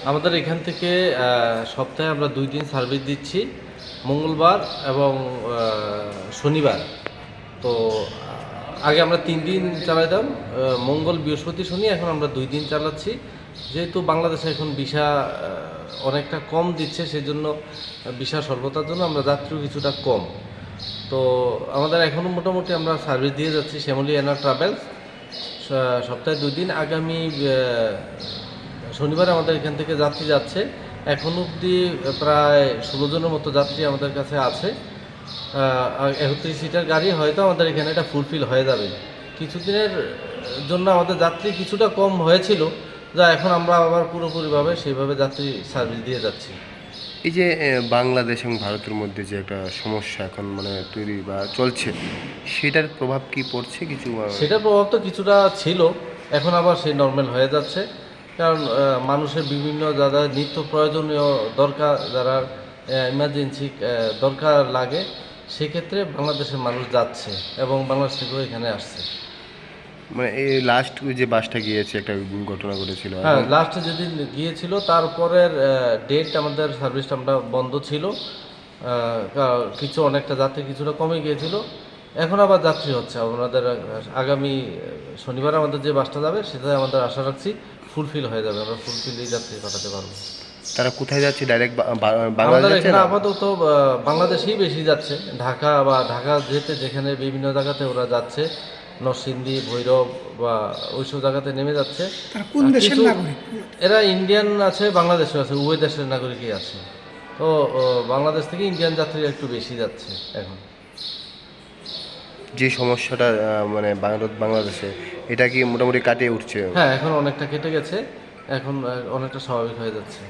আমাদের এখান থেকে সপ্তাহে আমরা ২ দিন সার্ভিস দিচ্ছি, মঙ্গলবার এবং শনিবার। তো আগে আমরা ৩ দিন চালাইতাম, মঙ্গল, বৃহস্পতি, শনি। এখন আমরা ২ দিন চালাচ্ছি। যেহেতু বাংলাদেশে এখন ভিসা অনেকটা কম দিচ্ছে, সেজন্য ভিসা স্বল্পতার জন্য আমরা যাত্রীও কিছুটা কম। তো আমাদের এখনও মোটামুটি আমরা সার্ভিস দিয়ে যাচ্ছি শ্যামলী এনা ট্রাভেলস, সপ্তাহে ২ দিন। আগামী শনিবার আমাদের এখান থেকে যাত্রী যাচ্ছে। এখন অবধি প্রায় ১৬ জনের মতো যাত্রী আমাদের কাছে আছে। ৩১ সিটার গাড়ি, হয়তো আমাদের এখানে এটা ফুলফিল হয়ে যাবে। কিছুদিনের জন্য আমাদের যাত্রী কিছুটা কম হয়েছিল, যা এখন আমরা আবার পুরোপুরিভাবে সেইভাবে যাত্রী সার্ভিস দিয়ে যাচ্ছি। এই যে বাংলাদেশ এবং ভারতের মধ্যে যে একটা সমস্যা এখন মানে তৈরি বা চলছে, সেটার প্রভাব কি পড়ছে কিছু? সেটার প্রভাব তো কিছুটা ছিল, এখন আবার সেই নর্মাল হয়ে যাচ্ছে। কারণ মানুষের বিভিন্ন যারা নিত্য প্রয়োজনীয় দরকার, যারা ইমার্জেন্সি দরকার লাগে, সেক্ষেত্রে বাংলাদেশের মানুষ যাচ্ছে এবং বাংলাদেশ থেকেও এখানে আসছে। মানে এই লাস্ট যে বাসটা গিয়েছে, একটা ঘটনা ঘটেছিল। হ্যাঁ, লাস্টে যেদিন গিয়েছিল তারপরের ডেট আমাদের সার্ভিসটা আমরা বন্ধ ছিল। কিছু অনেকটা যাত্রী কিছুটা কমে গিয়েছিল। এখন আবার যাত্রী হচ্ছে আমাদের। আগামী শনিবার আমাদের যে বাসটা যাবে সেটাই আমাদের আশা রাখছি ফুলফিল হয়ে যাবে, আমরা ফুলফিলই যাত্রী পাঠাতে পারবো। তারা কোথায় যাচ্ছে? ডাইরেক্ট আমাদের বাংলাদেশ যাচ্ছে এখানে না? আপাতত বাংলাদেশেই বেশি যাচ্ছে, ঢাকা বা ঢাকা যেতে যেখানে বিভিন্ন জায়গাতে ওরা যাচ্ছে, নরসিংদী, ভৈরব বা ওইসব জায়গাতে নেমে যাচ্ছে। তারা কোন দেশের কিছু নাগরিক? এরা ইন্ডিয়ান আছে, বাংলাদেশও আছে, উভয় দেশের নাগরিকই আছে। তো বাংলাদেশ থেকে ইন্ডিয়ান যাত্রীরা একটু বেশি যাচ্ছে এখন। যে সমস্যাটা মানে বাংলাদেশে, এটা কি মোটামুটি কাটিয়ে উঠছে? হ্যাঁ, এখন অনেকটা কেটে গেছে, এখন অনেকটা স্বাভাবিক হয়ে যাচ্ছে।